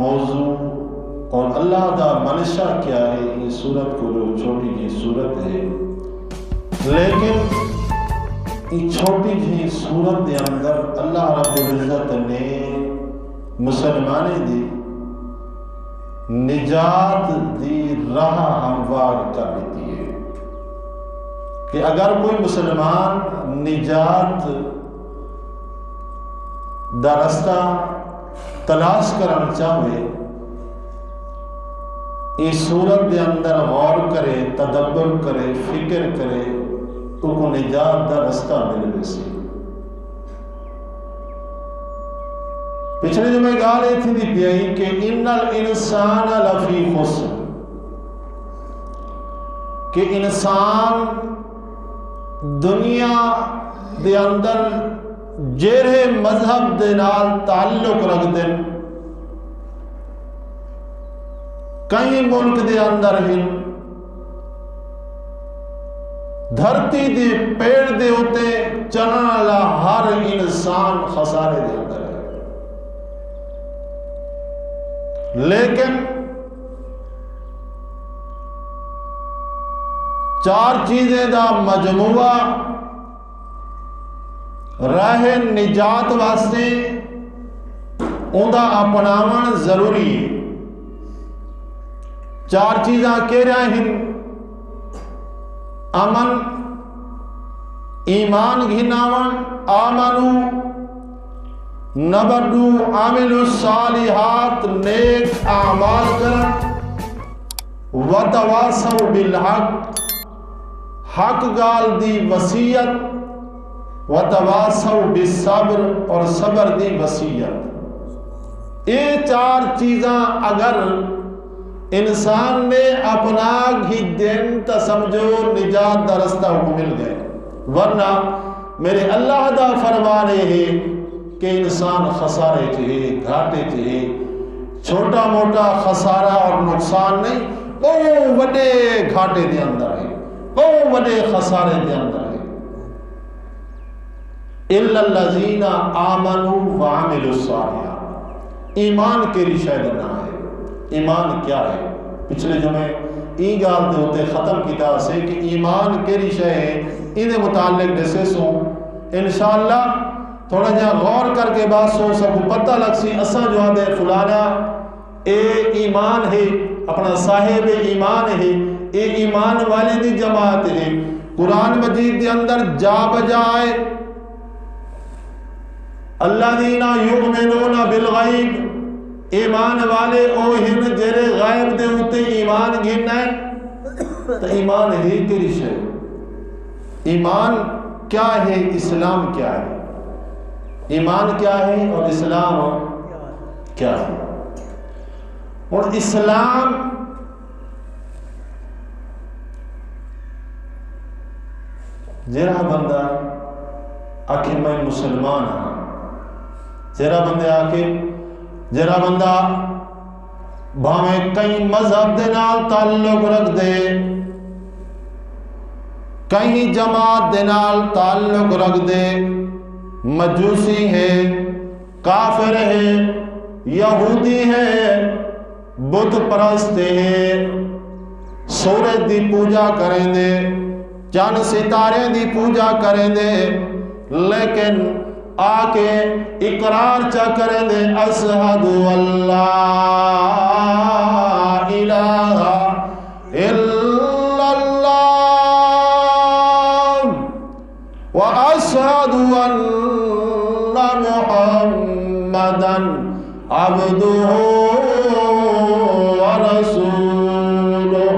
موضوع اور اللہ دا منشا کیا ہے، یہ صورت کو جو چھوٹی جی صورت ہے، لیکن یہ چھوٹی جی صورت دے اندر اللہ رب العزت نے مسلمانے دی نجات دی راہ ہموار کر دیتی ہے کہ اگر کوئی مسلمان نجات دا رستہ تلاش کرنا چاہے، اس صورت دے اندر غور کرے، تدبر کرے، فکر کرے، تو کو نجات دا رستہ مل ویسی۔ پچھلے جو میں گال یہ تھی دی پیائی کہ ان الانسان لفی خسر، کہ انسان دنیا دے اندر جیرے مذہب دے نال تعلق رکھ دیں، کئی ملک دے اندر ہیں، دھرتی دے پیڑ دے ہوتے چلن والا ہر انسان خسارے دے اندر ہے، لیکن چار چیزیں دا مجموعہ راہ نجات واسطے اوندا اپناون ضروری ہے۔ چار چیزاں کہہ رہے ہیں، امن، ایمان گھناون، آمنو، نبردو عامل الصالحات، نیک اعمال کرن، وتواصوا بالحق، حق گال دی وصیت، وتواصوا بالصبر، اور صبر دی وصیت۔ یہ چار چیزاں اگر انسان نے اپنا ہی دن تا سمجھو نجات دا رستہ کو مل گئے، ورنہ میرے اللہ دا فرمانے ہے کہ انسان خسارے چاہے، گھاٹے چاہے، چھوٹا موٹا خسارہ اور نقصان نہیں، بہت بڑے گھاٹے دے اندر ہے، بہت بڑے خسارے دے اندر ہے۔ اِلَّا الَّذِينَ آمَنُوا وَعَمِلُوا الصَّالِحَاتِ، ایمان کے رشاہ نہ ہے۔ ایمان کیا ہے؟ پچھلے جو میں این گال دے ہوتے ختم کیتا سے کہ ایمان کے رشاہ ہے، انہیں متعلق جیسے سو انشاءاللہ تھوڑا جہاں غور کر کے بات سو سب کو پتہ لگ سی اساں جو آدھے فلانا اے ایمان ہے، اپنا صاحب ایمان ہے، اے ایمان والے دی جماعت ہے۔ قرآن مجید دے اندر جا بجائے الذین یؤمنون بالغیب، ایمان والے او ہن جرے غائب دے ہوتے ایمان گھننا ہے، تو ایمان ہے تیری شے۔ ایمان کیا ہے، اسلام کیا ہے؟ ایمان کیا ہے اور اسلام کیا ہے؟ اور اسلام جرا بندہ آکے میں مسلمان ہاں، جرا بندے آکے جرا بندہ بھاویں کئی مذہب دے نال تعلق رکھ دے، کہیں جماعت دے نال تعلق رکھ دے، مجوسی ہے، کافر ہے، یہودی ہے، بت پرست ہے، سورج دی پوجا کریں دے، چند ستارے دی پوجا کریں دے، لیکن آکے اقرار چا کریں دے اشہد اللہ الہ الا اللہ واشہد ان محمدا عبدہ ورسولہ۔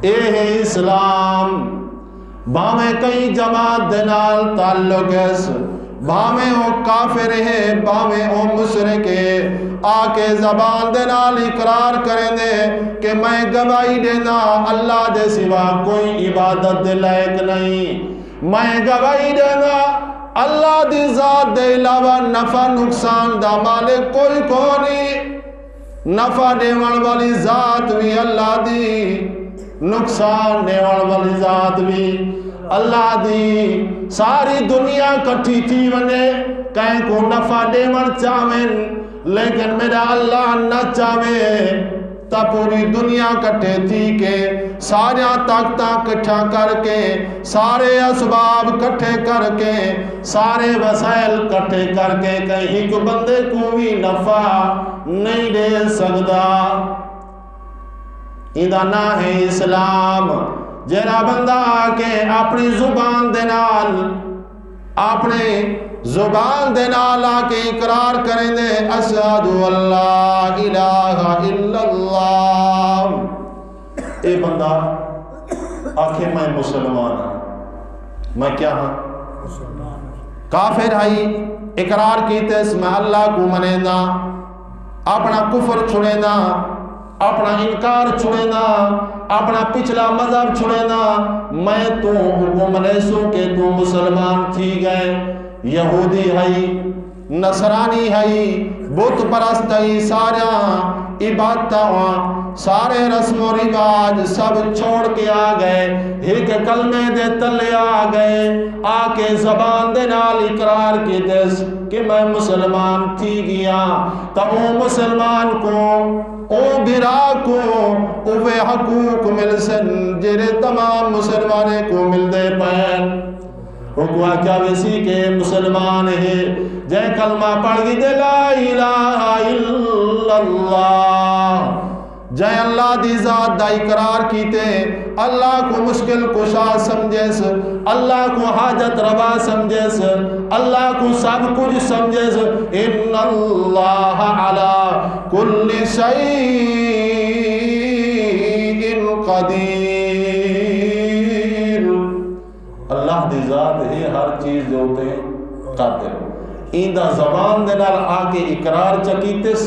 اے اسلام بھاویں کئی جماعت دنال تعلق ہے، بھاویں او کافر ہے، بھاویں او مشرک ہے، آکے زبان دنال اقرار کریں دے کہ میں گواہی دینا اللہ دے سوا کوئی عبادت دے لائق نہیں، میں گواہی دینا اللہ دی ذات دے علاوہ نفع نقصان دا مالک کوئی نہیں، نفع دیوان والی ذات بھی اللہ دی، نقصان دیوان والی ذات بھی اللہ دی۔ ساری دنیا کٹھی تھی ونے کہیں کو نفع دیوان چاہمیں لیکن میرا اللہ نہ چاہے تا پوری دنیا کٹھے تھی کہ سارے طاقتاں کٹھا کر کے سارے اسباب کٹھے کر کے سارے وسائل کٹھے کر کے کہیں کو بندے کو بھی نفع نہیں دے سکتا. ایدہ نہ ہے اسلام. جیڑا بندہ آکے اپنی زبان دے نال آکے اقرار کریں دے اشہد اللہ الہ الا اللہ، اے بندہ آکھے میں مسلمان ہوں. میں کیا ہوں؟ کافر ہائی اقرار کیتے اس میں اللہ کو منے دا، اپنا کفر چھوڑے دا، اپنا انکار چھوڑے دا، اپنا پچھلا مذہب چھوڑے دا. میں تو حکم نیسو کہ تو مسلمان تھی گئے. یہودی ہے، نصرانی ہے، بت پرست ہے، سارا عبادت سارے رسم و رواج سب چھوڑ کے آ گئے، ایک کلمے دے تلے آ گئے، آ کے زبان دے نال اقرار کی دس کہ میں مسلمان تھی گیا. تو او مسلمان کو او بھرا کو اوے حقوق مل سن جرے تمام مسلمانے کو مل دے پین. حکوہ کیا ویسی کہ مسلمان ہے جے کلمہ پڑھ گی دے لا الہ الا اللہ، جے اللہ دی ذات دا اقرار کیتے، اللہ کو مشکل کشا سمجھیس، اللہ کو حاجت روا سمجھیس، اللہ کو سب کچھ سمجھیس. ان اللہ علی کل شیء قدیر. اللہ دی ذات ہے ہر چیز جو ہوتے قادر. ایندہ زبان دے نال آکے اقرار چکیتس،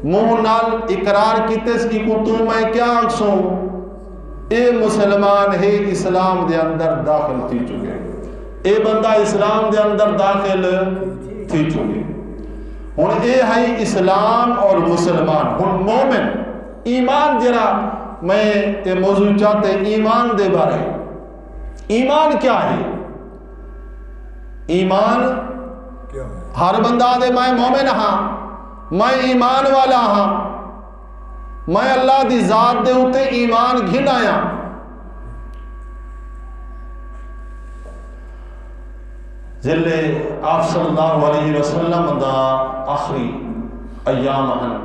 منہ نال اقرار کیتس کی کو تو میں کیا اکسوں، اے مسلمان ہے اسلام دے اندر داخل تھی چکے، اے بندہ اسلام دے اندر داخل تھی چکے. ہن اے ہے اسلام اور مسلمان. ہن مومن ایمان جرا میں تے موضوع چاہتے ایمان دے بارے. ایمان کیا ہے؟ ایمان ہر بندہ دے میں مومن ہاں، میں ایمان والا ہاں، میں اللہ دی ذات دے ہوتے ایمان گھن آیا. جلے آپ صلی اللہ علیہ وسلم دا آخری ایام ہیں،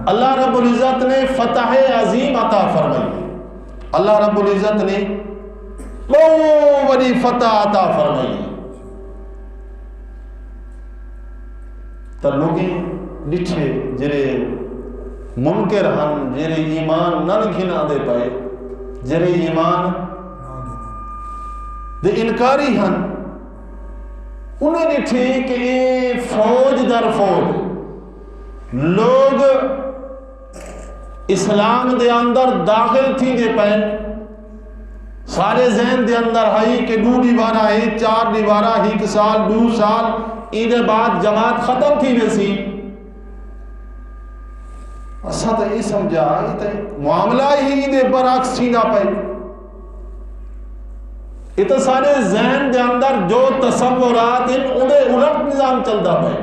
اللہ رب العزت نے فتح عظیم عطا فرمائی. اللہ رب العزت نے بہت بڑی فتح عطا فرمائی. تو لوگیں ڈٹھے جرے منکر ہن، جرے ایمان نہ گھنا دے پائے، جرے ایمان دے انکاری ہن، انہیں ڈٹھے کہ یہ فوج در فوج لوگ اسلام دے اندر داخل تھی دے پائے. سارے ذہن دے اندر ہے کہ 2 دیوارہ ہے، 4 دیوارہ، 1 سال 2 سال ایدے بعد جماعت ختم تھی ویسی. اسا تو یہ سمجھا معاملہ ہی دے برعکس تھی نہ پائے. یہ تو سارے ذہن دے اندر جو تصورات ہیں انہیں الٹ نظام چلتا پائے.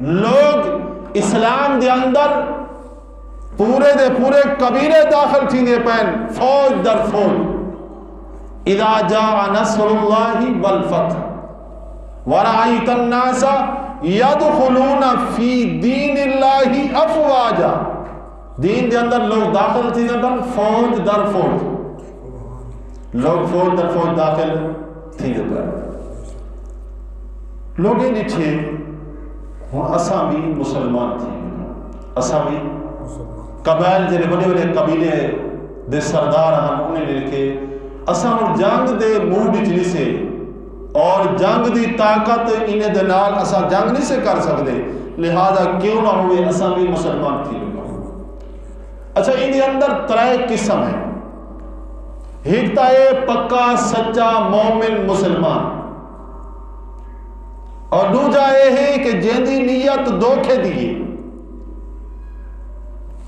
لوگ اسلام دے اندر پورے دے پورے قبیلے داخل تھی دے پین، فوج در فوج. اذا جاء نصر اللہ والفتح ورأیت الناس یدخلون فی دین اللہ افواجا. دین دے اندر لوگ داخل تھی دے پین، فوج در فوج، لوگ فوج در فوج داخل تھی دے پین. لوگیں نٹھے ہوں اساں بھی مسلمان تھی، اساں بھی قبائل جڑے بڑے بڑے قبیلے دے سردار ہن انہیں لکھے اساں جنگ دے موڈ وچ نہیں سے، اور جنگ دی طاقت انہیں دے نال اساں جنگ نہیں سے کر سکتے، لہذا کیوں نہ ہوئے اساں بھی مسلمان تھی. اچھا ان دے اندر 3 قسم ہیں. ایک تا ہے پکا سچا مومن مسلمان، اور دوجا یہ ہے کہ جیندی نیت دھوکے دیئے،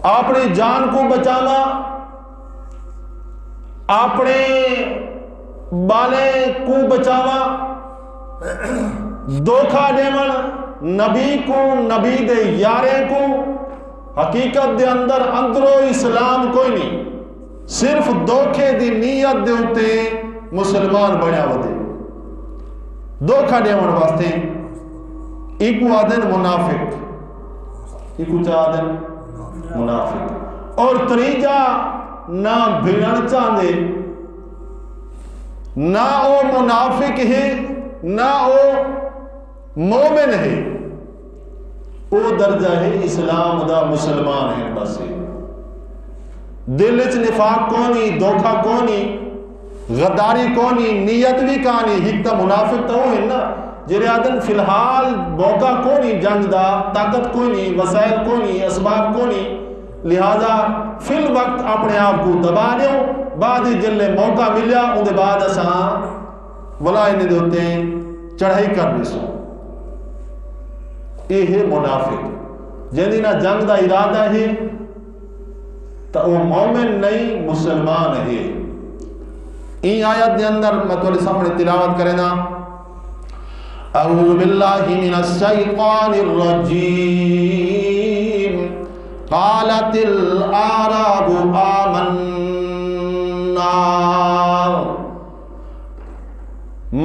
اپنے جان کو بچانا، اپنے بالے کو بچاوا، دھوکھا دیون نبی کو نبی دے یارے کو حقیقت دے اندر اندرو اسلام کوئی نہیں، صرف دھوکے دی نیت دے ہوتے مسلمان بنیا ہوتے، دھوکہ دیون واسطے ایکو آدن منافق، ایکو چاہدن منافق، اور تریجہ نہ بھیڑن چاندے، نہ او منافق ہے نہ او مومن ہے، او درجہ ہے اسلام دا مسلمان ہے، بس دل چ نفاق کونی، دھوکہ کونی، غداری کونی، نیت بھی کانی، ہکتا منافق تو ہے نا جرے آدن فی الحال موقع کونی، جنگ دا طاقت کونی، وسائل کونی، اسباب کونی، لہذا فی الوقت اپنے آپ کو دبا دیو، بعد جلے موقع ملیا ان دے بعد اساں ولائی نے دیتے چڑھائی کر دیسو، یہ ہے منافق، جن نہ جنگ دا ارادہ ہے تو وہ مومن نہیں مسلمان ہے۔ این آیت دے اندر میں تھوڑے سامنے تلاوت کرے نا، اعوذ باللہ من الشیطان الرجیم، قالت الاعراب آمنا،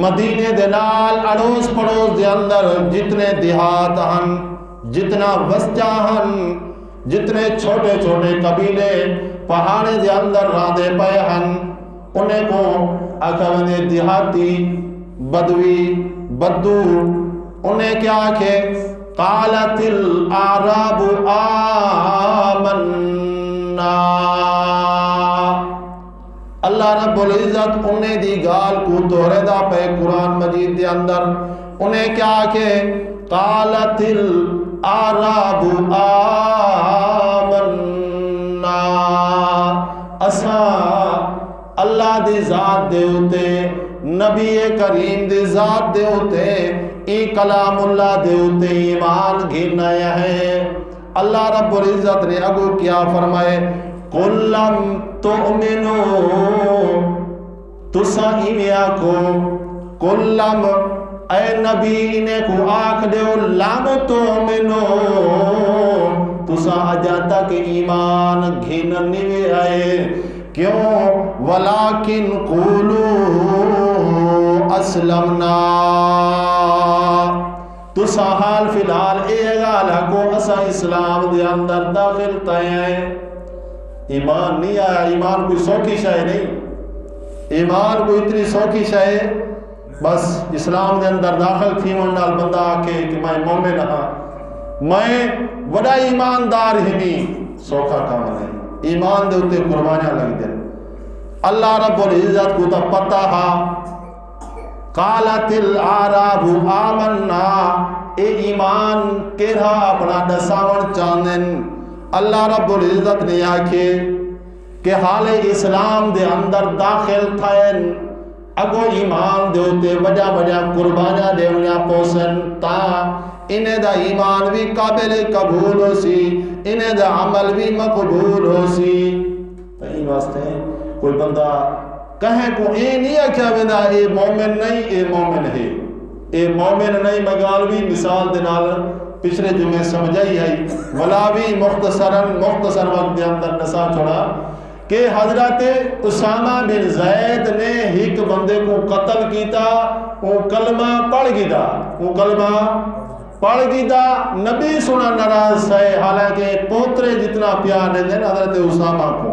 مدینے دے نال اڑوس پڑوس دے اندر جتنے دیہات ہن، جتنا وسطہ ہن، جتنے چھوٹے چھوٹے قبیلے پہاڑے دے اندر راندے پے ہن، انہیں کو اکھوندے دیہاتی بدوی بدو انہیں کیا کہ قالت الاعراب آمنا، اللہ رب العزت انہیں دی گال کو دہرے دا پہ قرآن مجید دے اندر، انہیں کیا کہ قالت الاعراب آمنا، اسا اللہ دی ذات دے ہوتے، نبی کریم دی ذات دے ہوتے، ای کلام اللہ دے ہوتے ایمان گھرنا ہے۔ اللہ رب العزت نے اگو کیا فرمائے، قُلْ لَمْ تُؤْمِنُوا، تُسا ایمیا کو، قُلْ لَمْ اے نبی انہیں کو آکھ دیو، لَمْ تُؤْمِنُوا، تُسا اجا تک ایمان گھن نہیں آئے، کیوں؟ وَلَكِنْ قُولُوا اسلمنا، تُسا حال فی الحال اے گالا کو اسا اسلام دے اندر داخل تائیں، ایمان نہیں آیا۔ ایمان کوئی سوکھی شاہ نہیں، ایمان کوئی اتنی سوکھی شاہ بس اسلام دے اندر داخل تھی منڈال بندہ آکے کہ میں مومن ہاں، میں وڈا ایماندار ہی نہیں، سوکھا کام نہیں، ایمان دے ہوتے قربانیاں لگ دیں۔ اللہ رب العزت کو تا پتہ ہا، قالت الاعراب آمنا، اے ایمان کیرہا اپنا دساون چاندن۔ اللہ رب العزت نے آکھے کہ حال اسلام دے اندر داخل تھائن، اگو ایمان دے ہوتے وجہ وجہ قربانیاں دے انیا پوسن، تا انہیں دا ایمان بھی قابل قبول ہو سی، انہیں دا عمل بھی مقبول ہو سی۔ تو این واسطے کوئی بندہ کہیں کو اے نہیں ہے کیا بندہ اے مومن نہیں، اے مومن ہے، اے مومن نہیں، مگالوی مثال دنال پچھلے جمعے سمجھائی ہے، ولاوی مختصر وقت دے اندر نسا چھوڑا کہ حضرت اسامہ بن زید نے ایک بندے کو قتل کیتا، وہ کلمہ پڑھ گیتا، وہ کلمہ پڑھ گیتا، نبی سنا ناراض ہے، حالانکہ پوترے جتنا پیار نے دین حضرت اسامہ کو،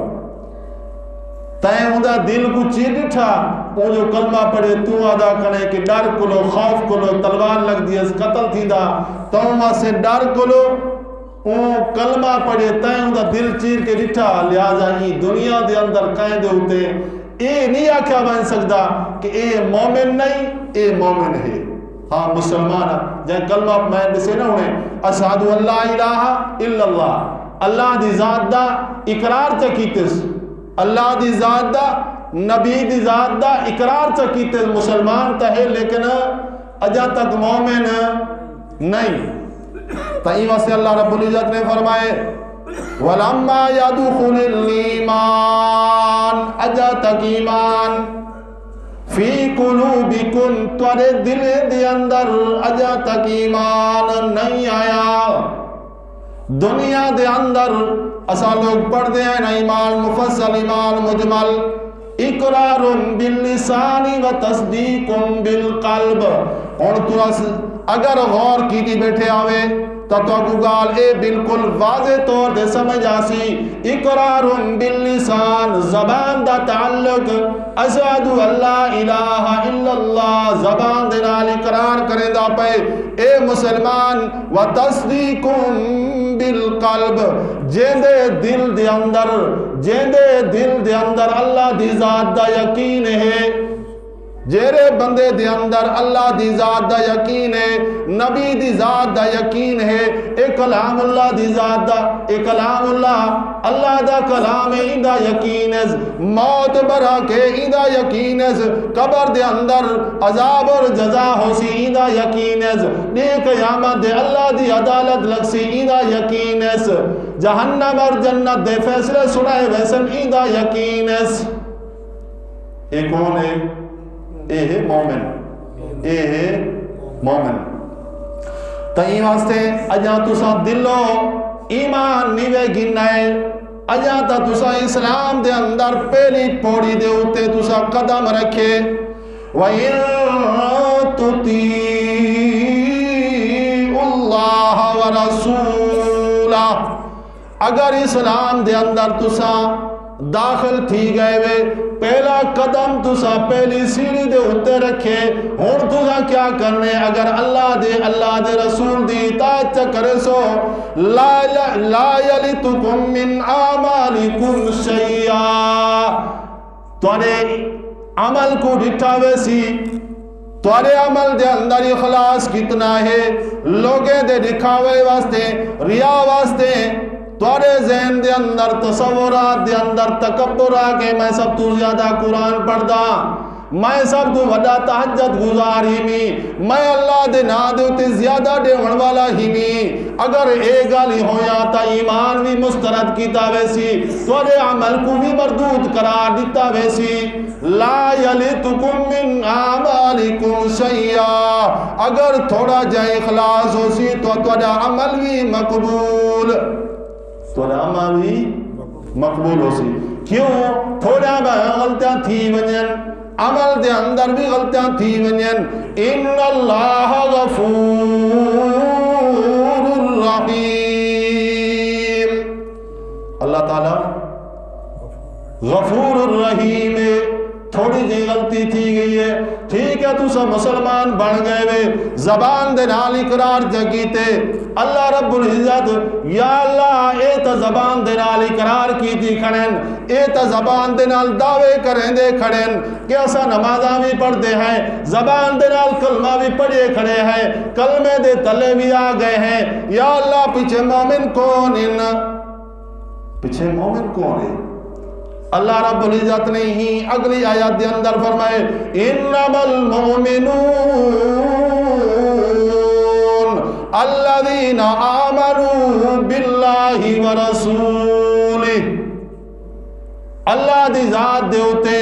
تائیں اندہ دل کو چیر ڈٹھا، وہ جو کلمہ پڑھے تو ادا کرے کہ ڈر کلو، خوف کلو، تلوار لگ دی، قتل تھی دا، تو وہاں سے ڈر کلو، وہ کلمہ پڑھے تائیں اندہ دل چیر کے ڈٹھا، لہذا یہ دنیا دے اندر کہیں دے ہوتے، اے نہیں آکھا بن سکتا کہ اے مومن نہیں، اے مومن ہے، ہاں مسلمان ہے، جائیں کلمہ میں سے نہ ہوئے، اشہدو اللہ الہ الا اللہ، اللہ دی ذات دا اقرار چکیتس، اللہ دی ذات دا، نبی دی ذات دا اقرار چکیتس، مسلمان تہے لیکن اجا تک مومن نہیں۔ تائیں واسے اللہ رب العزت نے فرمائے وَلَمَّا يَدُخُلِ الْإِيمَانِ، اجا تک ایمان فی قلوبکم تورے دل دے اندر اجا تک ایمان نہیں آیا. دنیا دے اندر اسا لوگ پڑھ دے ہیں ایمان مفصل ایمان مجمل اقرار باللسان و تصدیق بالقلب. اور تو اگر غور کی دی بیٹھے آوے تو کو گال اے بالکل واضح طور دے سمجھ آسی. اقرار باللسان زبان دا تعلق اشہد اللہ الہ الا اللہ زبان دے نال اقرار کرے دا پے اے مسلمان. و تصدیق بالقلب جیندے دل دے اندر اللہ دی ذات دا یقین ہے. جیرے بندے دے اندر اللہ دی ذات دا یقین ہے نبی دی ذات دا یقین ہے اے کلام اللہ دی ذات دا اے کلام اللہ دا کلام ہے اندہ یقین ہے. موت برا کے اندہ یقین ہے. قبر دے اندر عذاب اور جزا ہو سی اندہ یقین ہے. نیک قیامت دے اللہ دی عدالت لگ سی اندہ یقین ہے. جہنم اور جنت دے فیصلے سنائے ویسن اندہ یقین ہے. اے کون ہے؟ اے ہے مومن. اے ہے مومن. تئیں واسطے اجا تسا دلو ایمان نیوے گنائے اجا تا تسا اسلام دے اندر پہلی پوڑی دے ہوتے تسا قدم رکھے. وَإِن تُطِيعُوا اللَّهَ وَرَسُولَهُ اگر اسلام دے اندر تسا داخل تھی گئے وے پہلا قدم تسا پہلی سیڑھی دے ہوتے رکھے اور تسا کیا کرنے اگر اللہ دے رسول دی اطاعت کرے سو لا یلتکم من اعمالکم شیئا تورے عمل کو ڈٹھاوے سی تورے عمل دے اندر اخلاص کتنا ہے لوگے دے دکھاوے واسطے ریا واسطے تورے ذہن دے اندر تصورات دے اندر تکبر آگے میں سب تو زیادہ قرآن پڑھدا میں سب تو وڈا تہجد گزار ہی میں اللہ دے نا دے اتے زیادہ دے والا ہی اگر اے گالی ہویا تا ایمان بھی مسترد کیتا ویسی تورے عمل کو بھی مردود قرار دیتا ویسی. لا یلتکم من اعمالکم شیئا اگر تھوڑا جائے اخلاص ہو سی تو تورا عمل بھی مقبول عمل بھی مقبول ہو سی. کیوں تھوڑا با غلطیاں تھی ونین عمل دے اندر بھی غلطیاں تھی ونین. ان اللہ غفور الرحیم اللہ تعالی غفور الرحیم ہے. تھوڑی جی غلطی تھی گئی ہے ٹھیک ہے تو سب مسلمان بن گئے وے زبان دے نال اقرار جگیتے اللہ رب العزت یا اللہ اے تا زبان دے نال اقرار کی تھی کھڑن اے تا زبان دے نال دعوے کریں دے کھڑن کہ ایسا نمازاں بھی پڑھ دے ہیں زبان دے نال کلمہ بھی پڑھے کھڑے ہیں کلمے دے تلے بھی آ گئے ہیں. یا اللہ پیچھے مومن کون ہے اللہ رب العزت نے ہی اگلی آیات دے اندر فرمائے انما المؤمنون الذین آمنوا باللہ ورسولہ اللہ دی ذات دے ہوتے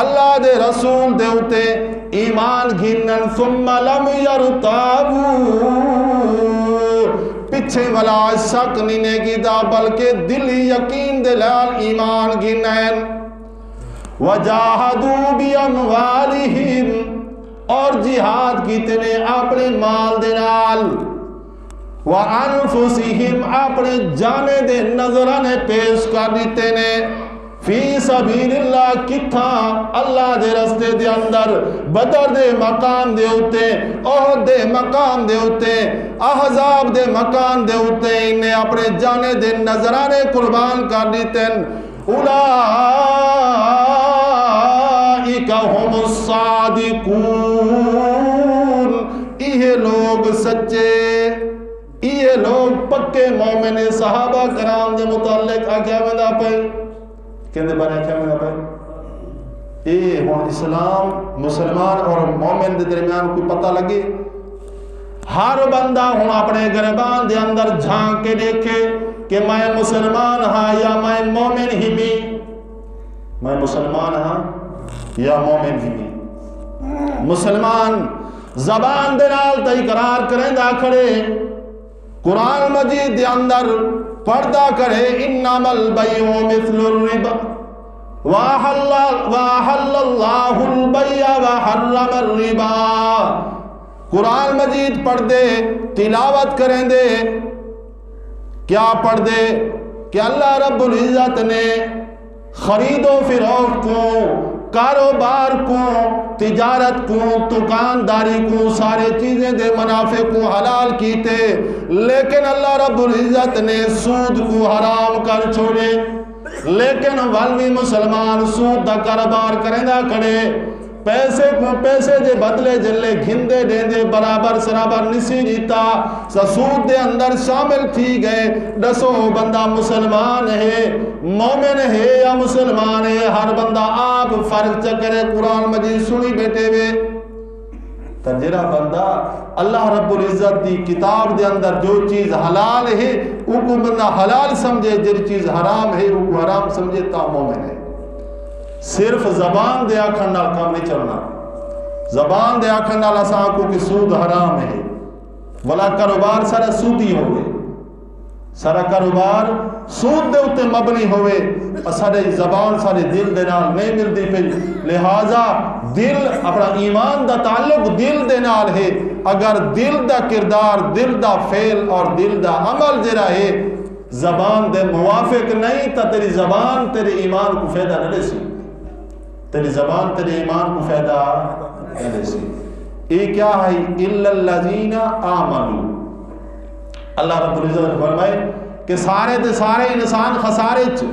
اللہ دے رسول دے ہوتے ایمان گھنن ثم لم یرتابوا پیچھے والا شک نہیں کی دا بلکہ دل یقین دلال ایمان گنین. وجاہدوا باموالہم اور جہاد کیتے اپنے مال دنال وانفسہم اپنے جانے دے نظرانے پیش کر دیتے نے فی سبیل اللہ کتھا اللہ دے رستے دے اندر بدر دے مقام دے ہوتے احد دے مقام دے ہوتے احزاب دے مقام دے ہوتے انہیں اپنے جانے دے نظرانے قربان کر دیتے اولئک هم الصادقون یہ لوگ سچے یہ لوگ پکے مومن. صحابہ کرام دے متعلق آگیا میں دا پہ کہنے بارے کیا میں پہ اے ہون اسلام مسلمان اور مومن دے درمیان کوئی پتہ لگے ہر بندہ ہون اپنے گربان دے اندر جھانک کے دیکھے کہ میں مسلمان ہاں یا میں مومن ہی میں مسلمان ہاں یا مومن ہی میں مسلمان زبان دے نال تے اقرار کریندا کھڑے قرآن مجید دے اندر پڑھدا کرے انما البیع مثل الربا وَأَحَلَّ اللَّهُ الْبَيْعَ وَحَرَّمَ الرِّبَا. قرآن مجید پڑھ دے، تلاوت کریں دے. کیا پڑھ دے کہ اللہ رب العزت نے خرید و فروخت کو، کاروبار کو، تجارت کو، دکانداری کو، سارے چیزیں دے منافع کو حلال کیتے، لیکن اللہ رب العزت نے سود کو حرام کر چھوڑے. لیکن والوی مسلمان سود دا کاروبار کریں دا کھڑے، پیسے کو پیسے دے بدلے جلے گھندے دیندے برابر سرابر نسی جیتا سود دے اندر شامل تھی گئے. دسو بندہ مسلمان ہے، مومن ہے یا مسلمان ہے؟ ہر بندہ آپ فرق چکرے قرآن مجید سنی بیٹھے ہوئے. تجرہ بندہ اللہ رب العزت دی کتاب دے اندر جو چیز حلال ہے وہ کو بندہ حلال سمجھے، جو چیز حرام ہے وہ کو حرام سمجھے، تا مومن ہے. صرف زبان دے آکھن نال کام نہیں چلنا. زبان دے آکھن نال اساں کو کہ سود حرام ہے، ولا کاروبار سارا سودی ہوئے، سارا کاروبار سود دے اتے مبنی ہوئے، سارے زبان سارے دل دے نال نہیں ملتی پہ. لہذا دل اپنا ایمان دا تعلق دل دے نال ہے. اگر دل دا کردار، دل دا فعل اور دل دا عمل جرا ہے زبان دے موافق نہیں تا تیری زبان تیرے ایمان کو فائدہ نہ دے سی. تیری زبان تیرے ایمان کو فائدہ نہ دے سی. یہ کیا ہے؟ اِلَّا الَّذِينَ آمَنُوا. اللہ رب العزت نے فرمائے کہ سارے دے سارے انسان خسارے چ،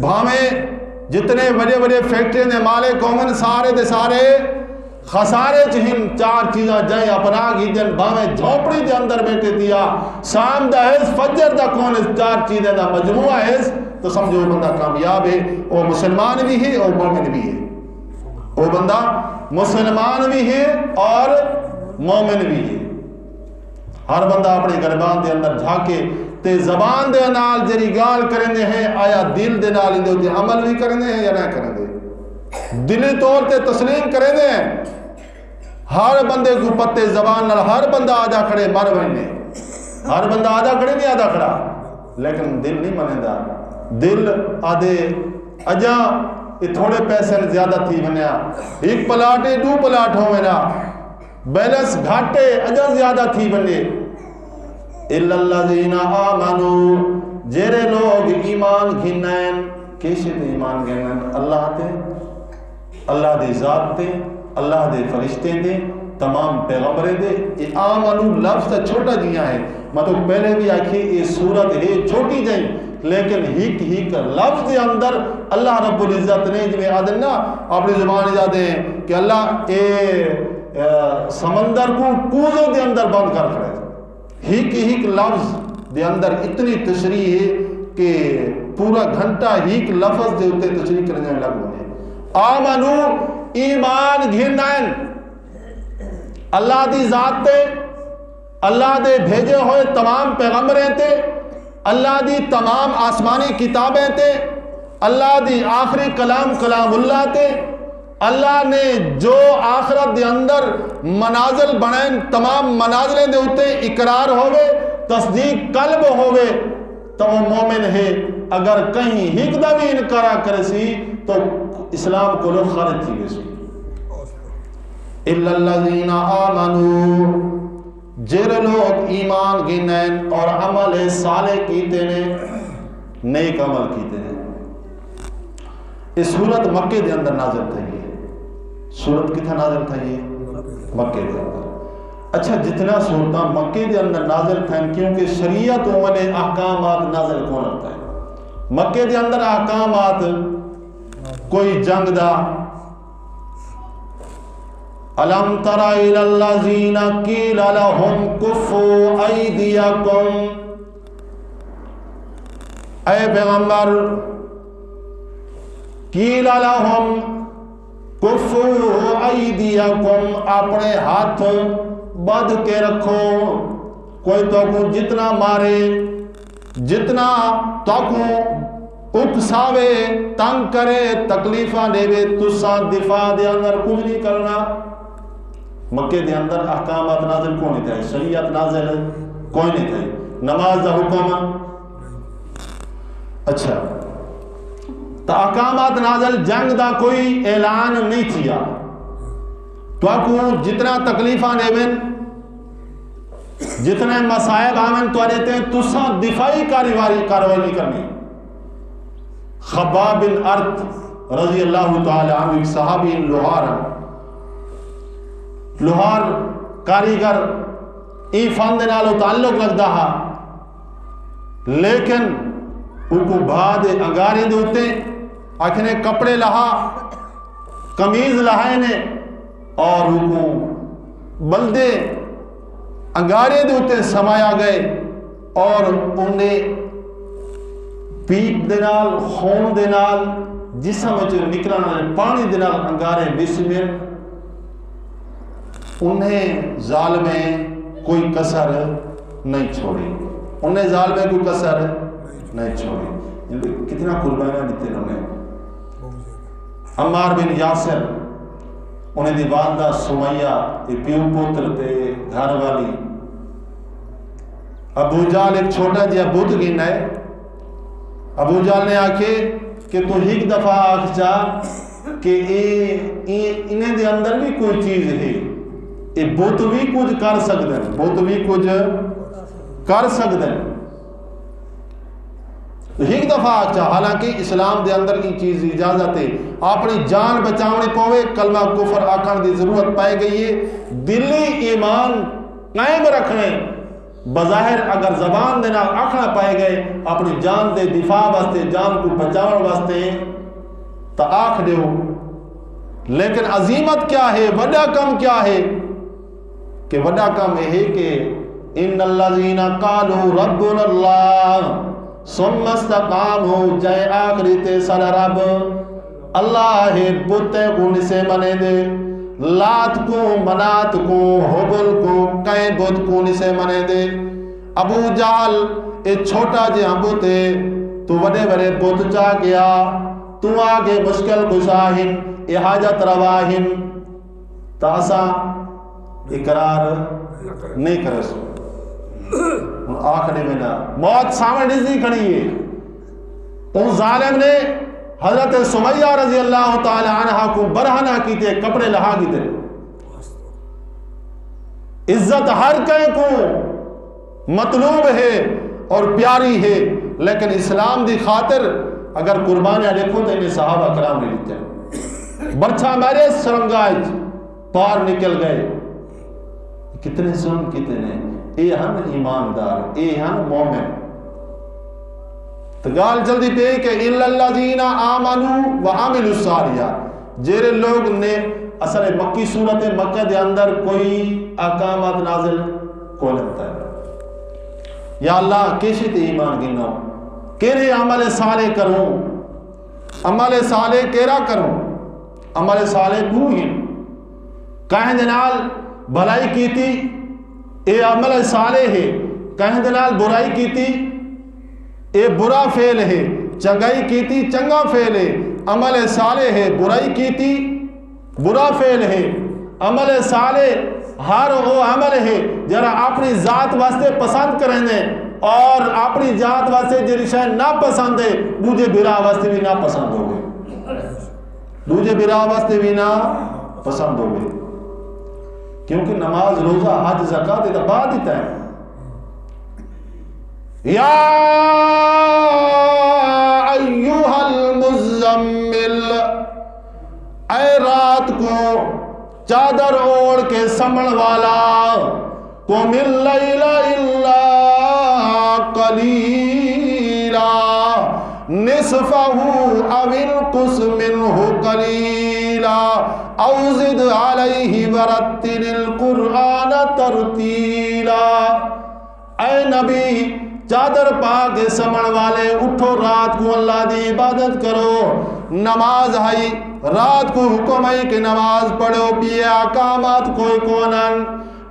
بھامیں جتنے بڑے بڑے فیکٹری نے مالک ہومن سارے دے سارے خسارے چ ہن. چار چیزاں جائیں اپنا گی جن بھامیں جھوپڑی دے اندر بیٹھے دیا شام دا ہے فجر دا کون ہے، چار چیزیں دا مجموعہ ہے تو سمجھو بندہ کامیاب ہے. وہ مسلمان بھی ہے اور مومن بھی ہے. وہ بندہ مسلمان بھی ہے اور مومن بھی ہے. ہر بندہ اپنے گربان دے اندر جھاکے تے زبان دے نال جری گال کریں دے ہیں، آیا دل دے نال اندے عمل بھی کریں دے ہیں یا نہ کریں دے. دلی طور تے تسلیم کریں دے ہیں. ہر بندے کو پتے زبان نال ہر بندہ آجا کھڑے مر بننے، ہر بندہ آجا کھڑے نہیں آجا کھڑا، لیکن دل نہیں منے دا. دل آدھے اجا یہ تھوڑے پیسے زیادہ تھی بنیا، ایک پلاٹے دو پلاٹ ہو میرا بیلنس گھاٹے اجا زیادہ تھی بنے. اِلَّا الَّذِينَ آمَنُوا. جیرے لوگ ایمان گھنائن، کیسے دے ایمان گھنائن؟ اللہ تے، اللہ دے ذات تے، اللہ دے فرشتے دے، تمام پیغمبریں دے. یہ آمنو لفظ چھوٹا جیاں ہے، مطلب پہلے بھی آکھی یہ صورت ہے چھوٹی جائیں، لیکن ہیک ہیک لفظ دے اندر اللہ رب العزت نے جو آدھن نا اپنی زبان جاتے ہیں کہ اللہ اے سمندر کو کوزوں دے اندر بند کر کھڑے. ہیک ہیک لفظ دے اندر اتنی تشریح ہے کہ پورا گھنٹہ ہیک لفظ دے اتے تشریح کرنے لگ ہوئے. آمنو ایمان گھنائن اللہ دی ذات تے، اللہ دے بھیجے ہوئے تمام پیغمبریں تے، اللہ دی تمام آسمانی کتابیں تے، اللہ دی آخری کلام کلام اللہ تے. اللہ نے جو آخرت دے اندر منازل بنائیں تمام منازلیں دے اتے اقرار ہوئے، تصدیق قلب ہوئے تو وہ مومن ہے. اگر کہیں ہک دا بھی انکارا کرے سی تو اسلام کو لوگ خارج تھی گئے سی. اِلَّا الَّذِينَ آمَنُوا. جیر لوگ ایمان گنین اور عمل صالح کیتے نے، نیک عمل کیتے نے. اس صورت مکے دے اندر نازل تھا. یہ صورت کتنا نازل تھا؟ یہ مکے دے اندر. اچھا جتنا صورتاں مکے دے اندر نازل تھا کیونکہ شریعت والے احکامات نازل کون ہوتا ہے. مکے دے اندر احکامات کوئی جنگ دا الم تر الی الذین قیل لهم کفوا ایدیکم. اے پیغمبر قیل لهم کفوا ایدیکم، اپنے ہاتھ بدھ کے رکھو. کوئی تو کو جتنا مارے، جتنا تو کو اکساوے، تنگ کرے، تکلیفہ دے، تسا دفاع دے اندر کچھ نہیں کرنا. مکے دے اندر احکامات نازل کون نہیں تھے، شریعت نازل کوئی نہیں تھے، نماز دا حکم اچھا تو احکامات نازل، جنگ دا کوئی اعلان نہیں کیا، تو آپ جتنا تکلیفہ نیوین جتنے مسائب آمن تو آتے ہیں تو ساں دفاعی کاروائی نہیں کرنی۔ خباب بن ارت رضی اللہ تعالی عنہ ایک صحابی لوہار کاریگر ای فن نالو تعلق رکھتا ہے، لیکن ان کو بعد انگاری دوتے آکھنے کپڑے لہا کمیز لہائے نے اور ان کو بلدے انگارے دوتے سمایا گئے اور انہیں پیپ دینال خون دینال جسم جو نکلنا پانی دینال انگارے بسمن، انہیں ظالمیں کوئی کسر نہیں چھوڑی، انہیں ظالمیں کوئی کسر نہیں چھوڑی۔ کتنا قربانیاں دیتے انہوں نے۔ عمار بن یاسر انہیں دی والدہ سمیہ پیو پوتر تے گھر والی، ابو جال ایک چھوٹا جی بت گن ہے، ابو جال نے آکھے کہ تو ایک دفعہ آکھ جا کہ انہیں دے اندر بھی کوئی چیز ہے، یہ بت بھی کچھ کر سکتے ہیں، بت بھی کچھ کر سکتے ہیں، ایک دفعہ آچا۔ حالانکہ اسلام دے اندر کی چیز اجازت ہے، اپنی جان بچاؤنے پوے، کلمہ کفر آکھن دی ضرورت پائے گئی ہے، دلی ایمان قائم رکھنے بظاہر اگر زبان دینا آکھنا پائے گئے اپنی جان دے دفاع واسطے، جان کو بچاؤن واسطے تا آکھ دیو، لیکن عظیمت کیا ہے، وڈا کم کیا ہے کہ وڈا کم ہے کہ ان الذین قالوا ربنا اللہ ثم استقاموا، جائے آخری تے سال رب اللہ ہے، بتے کو نسے منے دے، لات کو منات کو حبل کو کئے بت کو نسے منے دے۔ ابو جہل اے چھوٹا جے بتے تو وڈے بڑے بت چاہ گیا، تو آگے مشکل کشاہن اے حاجت رواہن، تاسا اقرار نہیں کرے سو آخری میں نا موت سامنے نہیں کھڑی ہے۔ تو ظالم نے حضرت سمیہ رضی اللہ تعالی عنہ کو برہنہ کی تے، کپڑے لہا کی تے، عزت ہر کہیں کو مطلوب ہے اور پیاری ہے، لیکن اسلام دی خاطر اگر قربانیاں دیکھو تو انہیں صحابہ کرام نے لیتے، برچہ میرے سرنگاج پار نکل گئے، کتنے ظلم کتنے، اے ہم ایماندار، اے ہم مومن۔ تو گال جلدی پہ کہ اِلَّا الَّذِينَ آمَنُوا وَعَمِلُوا الصَّالِحَاتِ، جیرے لوگ نے اصل مکی صورت مکہ دے اندر کوئی احکامات نازل کو لگتا ہے، یا اللہ کیسے تے ایمان گنو، کیرے عمل صالح کروں، عمل صالح کیرا کروں، عمل صالح کو ہی کہیں جنال بھلائی کی تھی اے عمل صالح ہے، کہیں جنال برائی کی تھی اے برا فعل ہے، چنگائی کی تھی چنگا فعل ہے، عمل صالح ہے، برائی کی تھی برا فعل ہے، عمل صالح ہر وہ عمل ہے جرا اپنی ذات واسطے پسند کریں دیں، اور اپنی ذات واسطے جری شاہ نہ پسند ہے دوجے برا واسطے بھی نہ پسند ہو گئے، دوجے برا واسطے بھی نہ پسند ہو گئے، کیونکہ نماز روزہ حج زکاة دیتا بعد دیتا ہے۔ یا ایوہ المزمل، اے رات کو چادر اوڑ کے سمڑ والا، قم اللیل الا قلیلا نصفہ او انقص منہ قلیلا او زد علیہ ورتل القرآن ترتیلا۔ اے نبی چادر پاک سمن والے اٹھو، رات کو اللہ دی عبادت کرو، نماز ہے رات کو حکم ہے کہ نماز پڑھو، پیے احکامات کوئی کونن،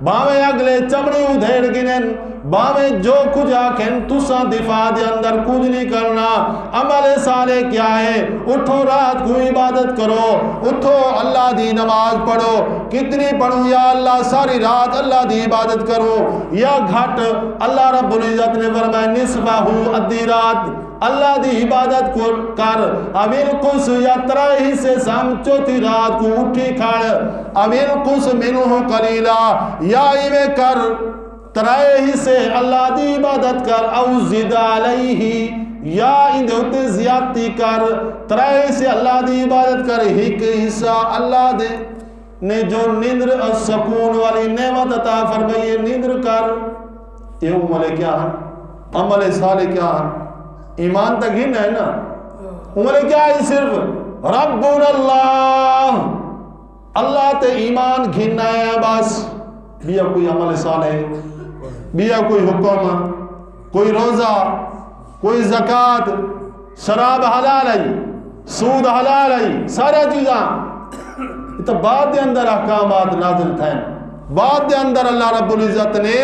باویں اگلے چمڑی ادھیڑ گنن، باویں جو کچھ آکھیں تساں دفاع دے اندر کچھ نہیں کرنا. عمل صالح کیا ہے؟ اٹھو رات کو عبادت کرو, اٹھو اللہ دی نماز پڑھو. کتنی پڑھوں یا اللہ؟ ساری رات اللہ دی عبادت کرو. یا گھٹ اللہ رب العزت نے فرمایا نصفہ ادھی رات اللہ دی عبادت کر. اویل قص یا ترائی سے سام چوتھی رات کو اٹھی کھڑ. اویل قص منہ قلیلا یا ایوے کر ترائی سے اللہ دی عبادت کر. او زد علیہ یا اندے ہوتے زیادتی کر. ترائی سے اللہ دی عبادت کر. ایک حصہ اللہ دے نے جو نیندر سکون والی نعمت عطا فرمائیے نیندر کر. یہ عمل کیا ہے؟ عمل صالح کیا ہے؟ ایمان تک ہی ہے نا. عمل کیا ہے؟ صرف ربنا اللہ, اللہ تے ایمان گھننا ہے بس. بیا کوئی عمل صالح, بیا کوئی حکم, کوئی روزہ, کوئی زکات, شراب حلال ہے, سود حلال ہے, سارا چیزاں تو بعد دے اندر احکامات نازل تھے. بعد دے اندر اللہ رب العزت نے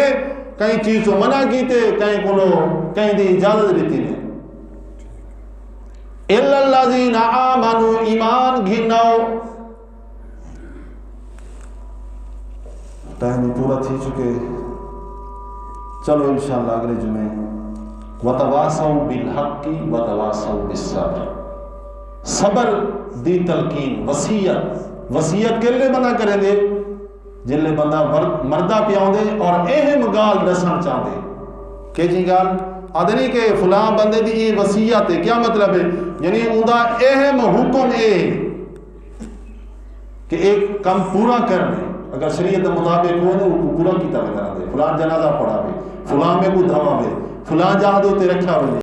کئی چیزوں منع کیتے, کہیں دی اجازت دیتی نے. اِلَّا الَّذِينَ آمَنُوا ایمان گھناؤ. ٹائم پورا تھی چکے, چلو انشاءاللہ اگلے جمعے. وَتَوَاسَوْا بِالْحَقِّ وَتَوَاسَوْا بِالصَّبْرِ. صبر دی تلقین, وصیت کے لئے بندہ کریں دے جن لئے بندہ مردہ پیاؤں دے اور اہم گال نسان چاہ دے. کہ جی گال آدھنی کہ فلاں بندے دی یہ وصیت ہے, کیا مطلب ہے؟ یعنی اندہ اہم حکم اے کہ ایک کام پورا کرنے, اگر شریعت مطابق ہو نے وہ پورا کیتا میں کرا دے. فلاں جنازہ پڑھا بے, فلاں میں کو دھوا بے, فلاں جہاں دے ہوتے رکھا ہوئے.